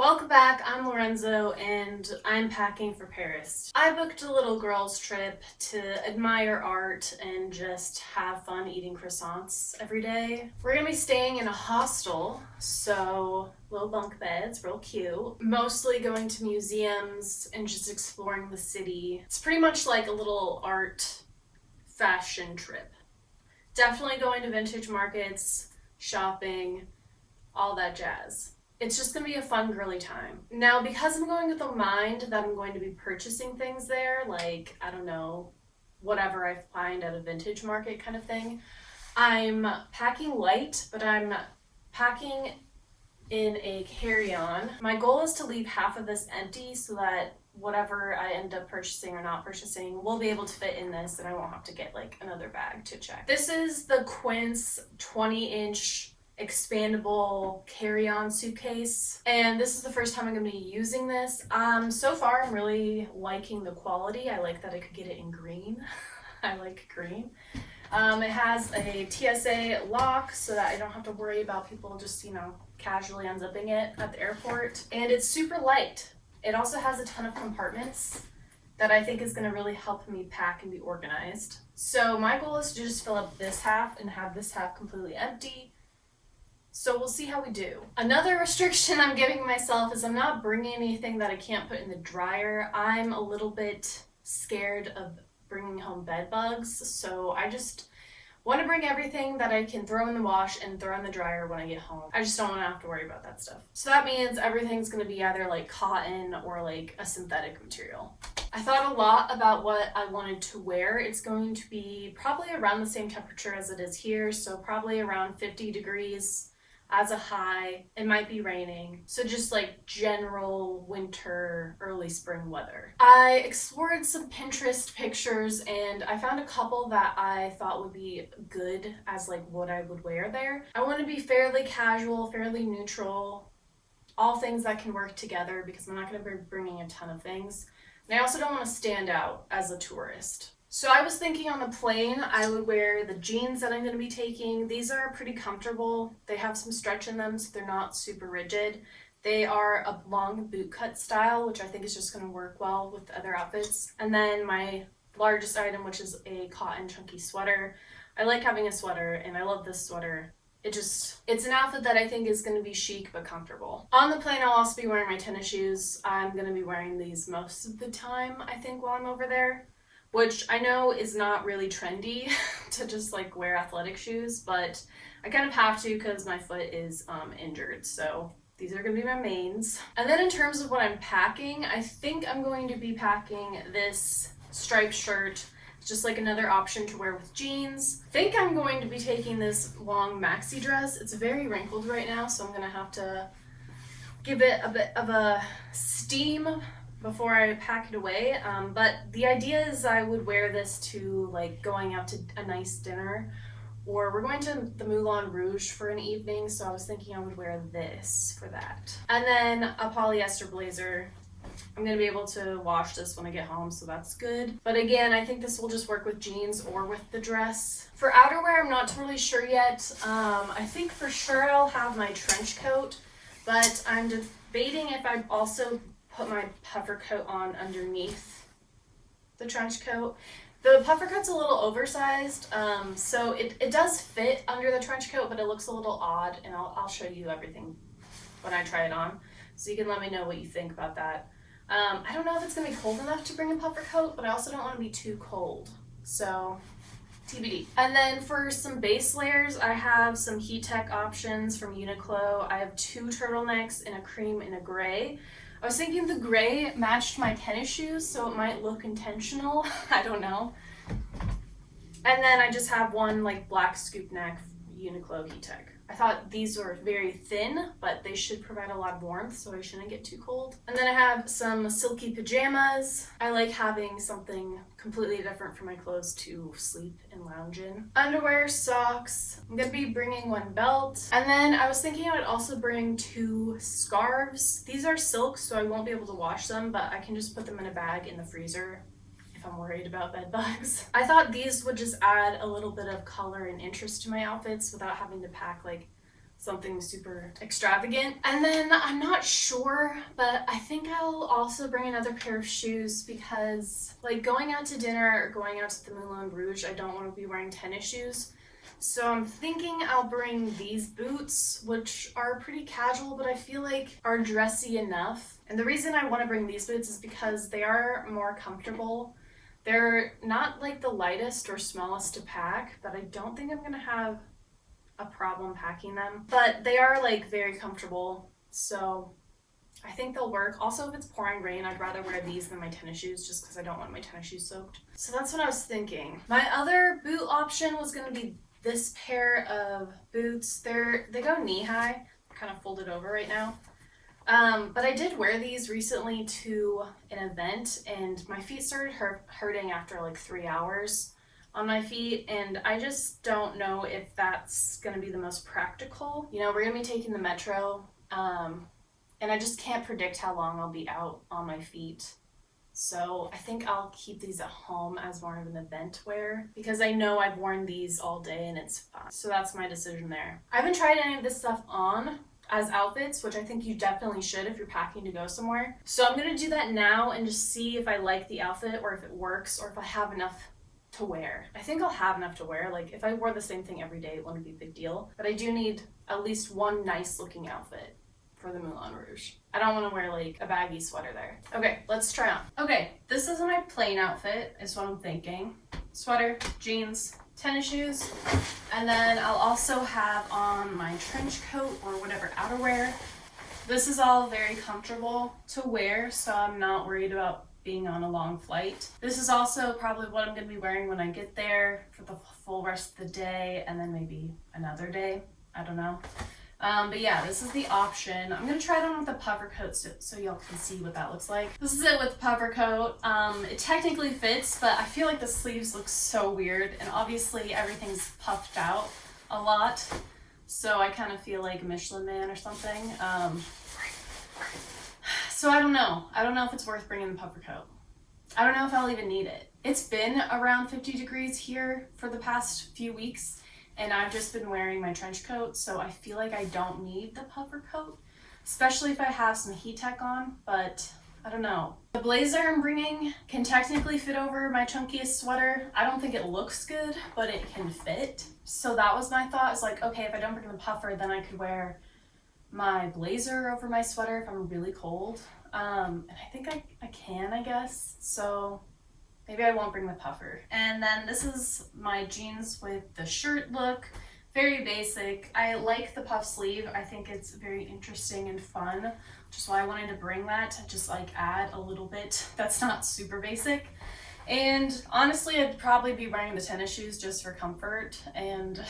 Welcome back, I'm Lorenzo and I'm packing for Paris. I booked a little girls trip to admire art and just have fun eating croissants every day. We're gonna be staying in a hostel, so low bunk beds, real cute. Mostly going to museums and just exploring the city. It's pretty much like a little art fashion trip. Definitely going to vintage markets, shopping, all that jazz. It's just gonna be a fun girly time. Now, because I'm going with the mind that I'm going to be purchasing things there, like, I don't know, whatever I find at a vintage market kind of thing, I'm packing light, but I'm packing in a carry-on. My goal is to leave half of this empty so that whatever I end up purchasing or not purchasing will be able to fit in this and I won't have to get like another bag to check. This is the Quince 20-inch expandable carry-on suitcase, and this is the first time I'm going to be using this. So far I'm really liking the quality. I like that I could get it in green. I like green. It has a TSA lock so that I don't have to worry about people just, casually unzipping it at the airport. And it's super light. It also has a ton of compartments that I think is going to really help me pack and be organized. So my goal is to just fill up this half and have this half completely empty. So we'll see how we do. Another restriction I'm giving myself is I'm not bringing anything that I can't put in the dryer. I'm a little bit scared of bringing home bed bugs, so I just want to bring everything that I can throw in the wash and throw in the dryer when I get home. I just don't want to have to worry about that stuff. So that means everything's going to be either like cotton or like a synthetic material. I thought a lot about what I wanted to wear. It's going to be probably around the same temperature as it is here, so probably around 50 degrees. As a high, it might be raining, so just like general winter, early spring weather. I explored some Pinterest pictures and I found a couple that I thought would be good as like what I would wear there. I want to be fairly casual, fairly neutral, all things that can work together because I'm not going to be bringing a ton of things. And I also don't want to stand out as a tourist. So I was thinking on the plane, I would wear the jeans that I'm going to be taking. These are pretty comfortable. They have some stretch in them, so they're not super rigid. They are a long boot cut style, which I think is just going to work well with other outfits. And then my largest item, which is a cotton chunky sweater. I like having a sweater, and I love this sweater. It's an outfit that I think is going to be chic but comfortable. On the plane, I'll also be wearing my tennis shoes. I'm going to be wearing these most of the time, I think, while I'm over there. Which I know is not really trendy to just like wear athletic shoes, but I kind of have to because my foot is injured. So these are going to be my mains. And then in terms of what I'm packing, I think I'm going to be packing this striped shirt. It's just like another option to wear with jeans. I think I'm going to be taking this long maxi dress. It's very wrinkled right now, so I'm going to have to give it a bit of a steam before I pack it away, but the idea is I would wear this to like going out to a nice dinner, or we're going to the Moulin Rouge for an evening, so I was thinking I would wear this for that. And then a polyester blazer. I'm going to be able to wash this when I get home, so that's good. But again, I think this will just work with jeans or with the dress. For outerwear, I'm not totally sure yet. I think for sure I'll have my trench coat, but I'm debating if I also put my puffer coat on underneath the trench coat. The puffer coat's a little oversized, so it does fit under the trench coat, but it looks a little odd, and I'll show you everything when I try it on, so you can let me know what you think about that. I don't know if it's going to be cold enough to bring a puffer coat, but I also don't want to be too cold, so TBD. And then for some base layers, I have some heat tech options from Uniqlo. I have 2 turtlenecks in a cream and a gray. I was thinking the gray matched my tennis shoes, so it might look intentional. I don't know. And then I just have one like black scoop neck Uniqlo heat tech. I thought these were very thin, but they should provide a lot of warmth, so I shouldn't get too cold. And then I have some silky pajamas. I like having something completely different for my clothes to sleep and lounge in. Underwear, socks. I'm gonna be bringing one belt. And then I was thinking I would also bring 2 scarves. These are silk, so I won't be able to wash them, but I can just put them in a bag in the freezer if I'm worried about bed bugs. I thought these would just add a little bit of color and interest to my outfits without having to pack like something super extravagant. And then I'm not sure, but I think I'll also bring another pair of shoes because like going out to dinner or going out to the Moulin Rouge, I don't want to be wearing tennis shoes. So I'm thinking I'll bring these boots, which are pretty casual, but I feel like are dressy enough. And the reason I want to bring these boots is because they are more comfortable. They're not like the lightest or smallest to pack, but I don't think I'm going to have a problem packing them. But they are like very comfortable, so I think they'll work. Also, if it's pouring rain, I'd rather wear these than my tennis shoes just because I don't want my tennis shoes soaked. So that's what I was thinking. My other boot option was going to be this pair of boots. They go knee high, kind of folded over right now. But I did wear these recently to an event and my feet started hurting after like 3 hours on my feet, and I just don't know if that's gonna be the most practical. You know, we're gonna be taking the metro, and I just can't predict how long I'll be out on my feet. So I think I'll keep these at home as more of an event wear because I know I've worn these all day and it's fun. So that's my decision there. I haven't tried any of this stuff on as outfits, which I think you definitely should if you're packing to go somewhere. So I'm gonna do that now and just see if I like the outfit or if it works or if I have enough to wear. I think I'll have enough to wear. Like if I wore the same thing every day, it wouldn't be a big deal. But I do need at least one nice looking outfit for the Moulin Rouge. I don't want to wear like a baggy sweater there. Okay, let's try on. Okay, this is my plain outfit is what I'm thinking. Sweater, jeans, tennis shoes, and then I'll also have on my trench coat or whatever outerwear. This is all very comfortable to wear, so I'm not worried about being on a long flight. This is also probably what I'm going to be wearing when I get there for the full rest of the day and then maybe another day. I don't know. But yeah, this is the option. I'm going to try it on with the puffer coat so y'all can see what that looks like. This is it with the puffer coat. It technically fits, but I feel like the sleeves look so weird and obviously everything's puffed out a lot. So I kind of feel like Michelin Man or something. So I don't know. I don't know if it's worth bringing the puffer coat. I don't know if I'll even need it. It's been around 50 degrees here for the past few weeks, and I've just been wearing my trench coat, so I feel like I don't need the puffer coat, especially if I have some heat tech on, but I don't know. The blazer I'm bringing can technically fit over my chunkiest sweater. I don't think it looks good, but it can fit. So that was my thought. It's like, okay, if I don't bring the puffer, then I could wear my blazer over my sweater if I'm really cold. And I think I can, I guess. So maybe I won't bring the puffer. And then this is my jeans with the shirt look. Very basic. I like the puff sleeve. I think it's very interesting and fun, which is why I wanted to bring that to just like add a little bit that's not super basic. And honestly, I'd probably be wearing the tennis shoes just for comfort, and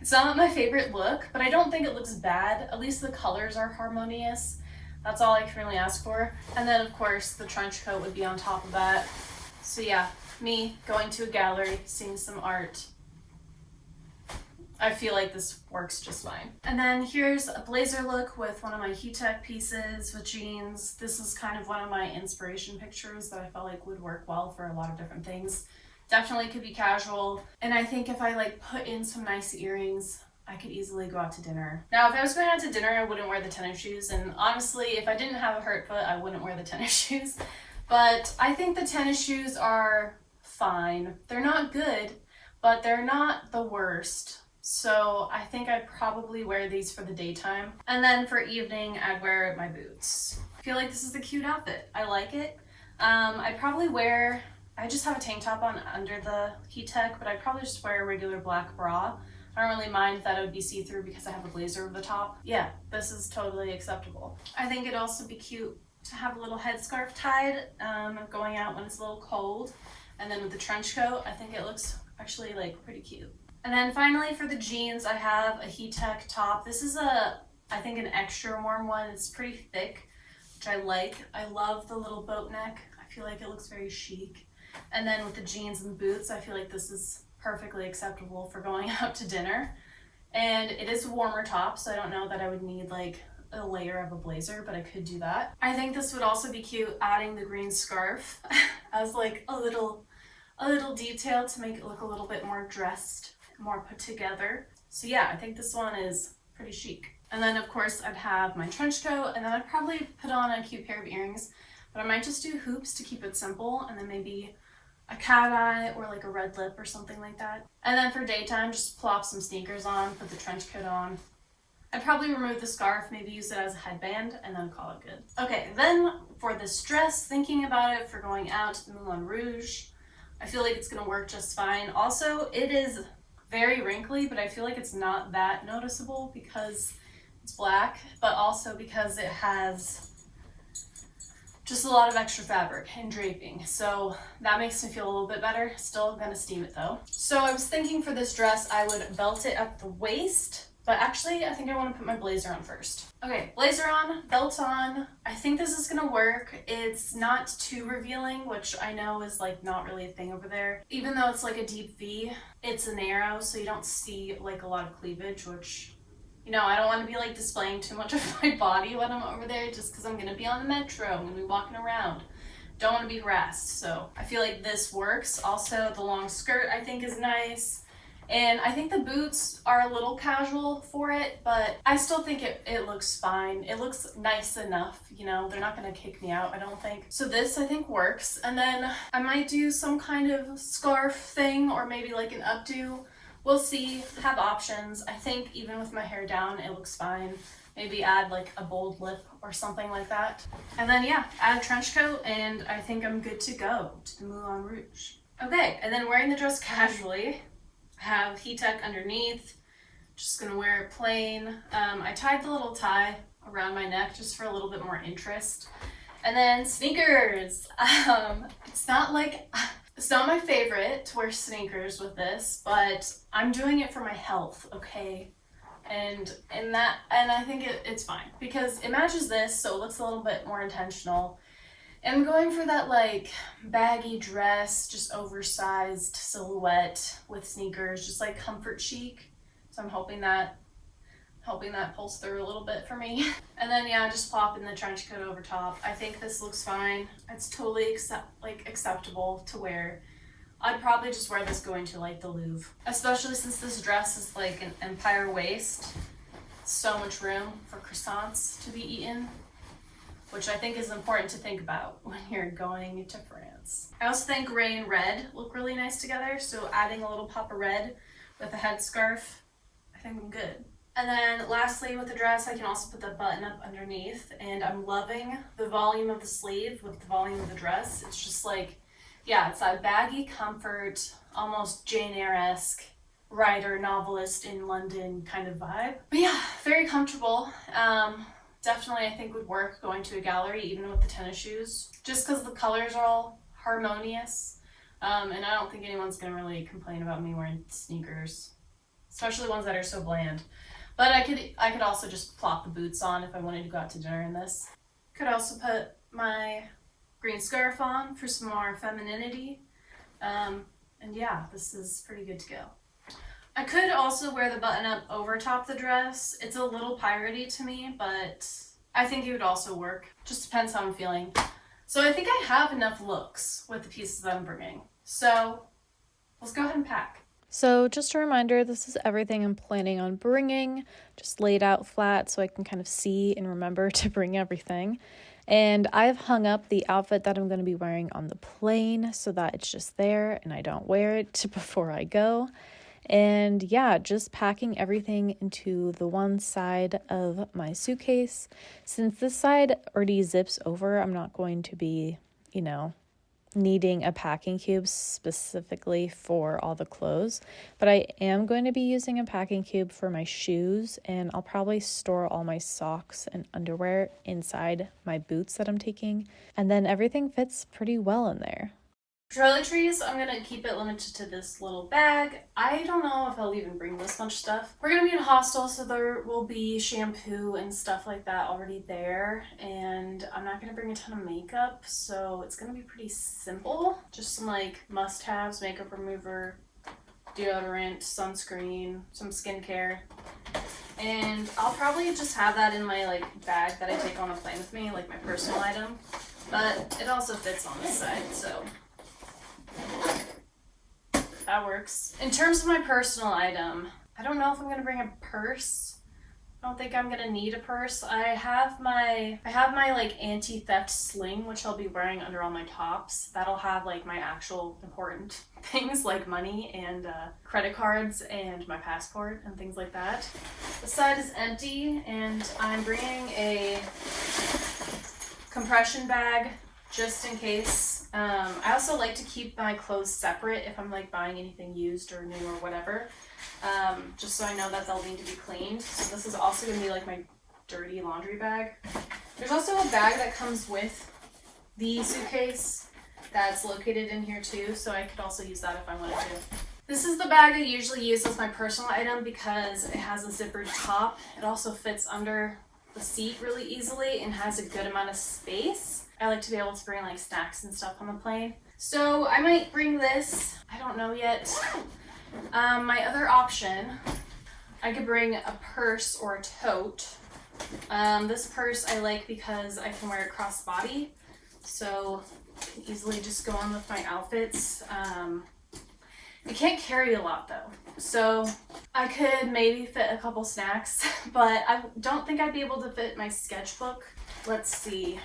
it's not my favorite look, but I don't think it looks bad. At least the colors are harmonious. That's all I can really ask for. And then of course the trench coat would be on top of that. So yeah, me going to a gallery, seeing some art. I feel like this works just fine. And then here's a blazer look with one of my heat tech pieces with jeans. This is kind of one of my inspiration pictures that I felt like would work well for a lot of different things. Definitely could be casual. And I think if I like put in some nice earrings, I could easily go out to dinner. Now, if I was going out to dinner, I wouldn't wear the tennis shoes. And honestly, if I didn't have a hurt foot, I wouldn't wear the tennis shoes. But I think the tennis shoes are fine. They're not good, but they're not the worst. So I think I'd probably wear these for the daytime. And then for evening, I'd wear my boots. I feel like this is a cute outfit. I like it. I'd probably wear, I just have a tank top on under the heat tech, but I'd probably just wear a regular black bra. I don't really mind that it would be see-through because I have a blazer over the top. Yeah, this is totally acceptable. I think it'd also be cute to have a little headscarf tied going out when it's a little cold. And then with the trench coat, I think it looks actually like pretty cute. And then finally for the jeans, I have a heat tech top. This is I think an extra warm one. It's pretty thick, which I like. I love the little boat neck. I feel like it looks very chic. And then with the jeans and boots, I feel like this is perfectly acceptable for going out to dinner. And it is a warmer top, so I don't know that I would need like a layer of a blazer, but I could do that. I think this would also be cute adding the green scarf as like a little detail to make it look a little bit more dressed, more put together. So yeah, I think this one is pretty chic. And then of course I'd have my trench coat, and then I'd probably put on a cute pair of earrings, but I might just do hoops to keep it simple, and then maybe a cat eye or like a red lip or something like that. And then for daytime, just plop some sneakers on, put the trench coat on. I'd probably remove the scarf, maybe use it as a headband, and then call it good. Okay, then for this dress, thinking about it for going out to the Moulin Rouge, I feel like it's gonna work just fine. Also, it is very wrinkly, but I feel like it's not that noticeable because it's black, but also because it has just a lot of extra fabric and draping. So that makes me feel a little bit better. Still gonna steam it though. So I was thinking for this dress, I would belt it at the waist, but actually I think I wanna put my blazer on first. Okay, blazer on, belt on. I think this is gonna work. It's not too revealing, which I know is like not really a thing over there. Even though it's like a deep V, it's a narrow, so you don't see like a lot of cleavage, which, you know, I don't want to be like displaying too much of my body when I'm over there just because I'm going to be on the metro, I'm going to be walking around. Don't want to be harassed, so I feel like this works. Also, the long skirt I think is nice, and I think the boots are a little casual for it, but I still think it looks fine. It looks nice enough, you know, they're not going to kick me out, I don't think. So this I think works, and then I might do some kind of scarf thing or maybe like an updo. We'll see, have options. I think even with my hair down, it looks fine. Maybe add like a bold lip or something like that. And then yeah, add a trench coat, and I think I'm good to go to the Moulin Rouge. Okay, and then wearing the dress casually. I have heat tech underneath. Just gonna wear it plain. I tied the little tie around my neck just for a little bit more interest. And then sneakers. It's not my favorite to wear sneakers with this, but I'm doing it for my health, okay? And I think it's fine because it matches this, so it looks a little bit more intentional. And I'm going for that like baggy dress, just oversized silhouette with sneakers, just like comfort chic. So I'm hoping that pulls through a little bit for me. And then yeah, just plop in the trench coat over top. I think this looks fine. It's totally acceptable to wear. I'd probably just wear this going to like the Louvre, especially since this dress is like an empire waist. So much room for croissants to be eaten, which I think is important to think about when you're going to France. I also think gray and red look really nice together, so adding a little pop of red with a headscarf, I think I'm good. And then lastly with the dress, I can also put the button up underneath, and I'm loving the volume of the sleeve with the volume of the dress. It's just like, yeah, it's that baggy comfort, almost Jane Eyre-esque writer, novelist in London kind of vibe. But yeah, very comfortable. Definitely I think would work going to a gallery even with the tennis shoes, just because the colors are all harmonious. And I don't think anyone's gonna really complain about me wearing sneakers, especially ones that are so bland. But I could also just plop the boots on if I wanted to go out to dinner in this. Could also put my green scarf on for some more femininity. And yeah, this is pretty good to go. I could also wear the button up over top the dress. It's a little piratey to me, but I think it would also work. Just depends how I'm feeling. So I think I have enough looks with the pieces that I'm bringing. So let's go ahead and pack. So just a reminder, this is everything I'm planning on bringing, just laid out flat so I can kind of see and remember to bring everything. And I've hung up the outfit that I'm going to be wearing on the plane so that it's just there and I don't wear it before I go. And yeah, just packing everything into the one side of my suitcase. Since this side already zips over, I'm not going to be, needing a packing cube specifically for all the clothes, but I am going to be using a packing cube for my shoes, and I'll probably store all my socks and underwear inside my boots that I'm taking, and then everything fits pretty well in there. Toiletries, I'm gonna keep it limited to this little bag. I don't know if I'll even bring this much stuff. We're gonna be in a hostel, so there will be shampoo and stuff like that already there, and I'm not gonna bring a ton of makeup, so it's gonna be pretty simple. Just some like must-haves, makeup remover, deodorant, sunscreen, some skincare, and I'll probably just have that in my like bag that I take on a plane with me, like my personal item, but it also fits on this side, so that works. In terms of my personal item, I don't know if I'm gonna bring a purse. I don't think I'm gonna need a purse. I have my like anti-theft sling, which I'll be wearing under all my tops. That'll have like my actual important things like money and credit cards and my passport and things like that. The side is empty, and I'm bringing a compression bag just in case. I also like to keep my clothes separate if I'm like buying anything used or new or whatever, just so I know that they'll need to be cleaned. So this is also going to be like my dirty laundry bag. There's also a bag that comes with the suitcase that's located in here too, so I could also use that if I wanted to. This is the bag I usually use as my personal item because it has a zippered top. It also fits under the seat really easily and has a good amount of space. I like to be able to bring like snacks and stuff on the plane. So I might bring this. I don't know yet. My other option, I could bring a purse or a tote. This purse I like because I can wear it crossbody, so I can easily just go on with my outfits. It can't carry a lot though, so I could maybe fit a couple snacks, but I don't think I'd be able to fit my sketchbook. Let's see.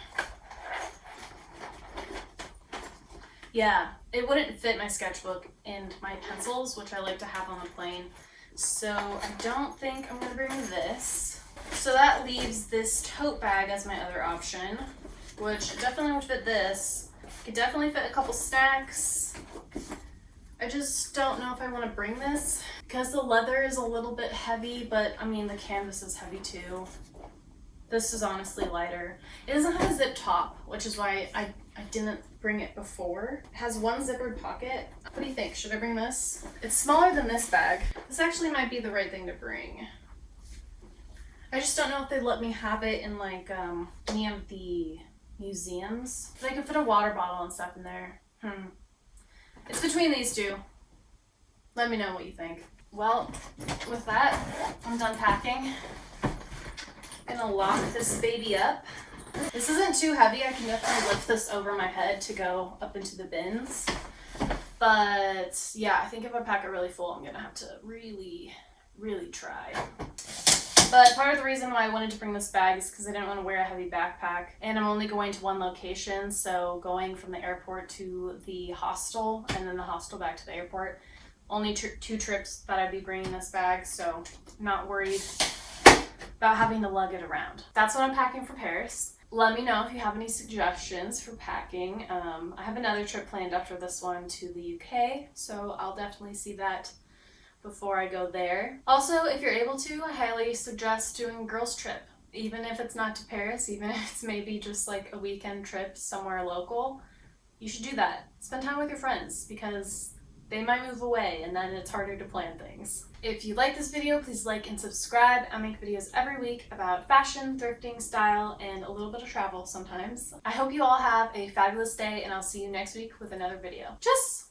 Yeah, it wouldn't fit my sketchbook and my pencils, which I like to have on the plane. So I don't think I'm gonna bring this. So that leaves this tote bag as my other option, which definitely would fit this. Could definitely fit a couple snacks. I just don't know if I want to bring this because the leather is a little bit heavy, but I mean the canvas is heavy too. This is honestly lighter. It doesn't have a zip top, which is why I didn't bring it before. It has one zippered pocket. What do you think? Should I bring this? It's smaller than this bag. This actually might be the right thing to bring. I just don't know if they'd let me have it in like any of the museums. But I could fit a water bottle and stuff in there. It's between these two. Let me know what you think. Well, with that, I'm done packing. I'm gonna lock this baby up. This isn't too heavy. I can definitely lift this over my head to go up into the bins. But yeah, I think if I pack it really full, I'm gonna have to really, really try. But part of the reason why I wanted to bring this bag is because I didn't want to wear a heavy backpack. And I'm only going to one location, so going from the airport to the hostel and then the hostel back to the airport. Only two trips that I'd be bringing this bag, so not worried about having to lug it around. That's what I'm packing for Paris. Let me know if you have any suggestions for packing. I have another trip planned after this one to the UK, so I'll definitely see that before I go there. Also, if you're able to, I highly suggest doing a girls trip. Even if it's not to Paris, even if it's maybe just like a weekend trip somewhere local, you should do that. Spend time with your friends because they might move away and then it's harder to plan things. If you like this video, please like and subscribe. I make videos every week about fashion, thrifting, style, and a little bit of travel sometimes. I hope you all have a fabulous day and I'll see you next week with another video. Tschüss!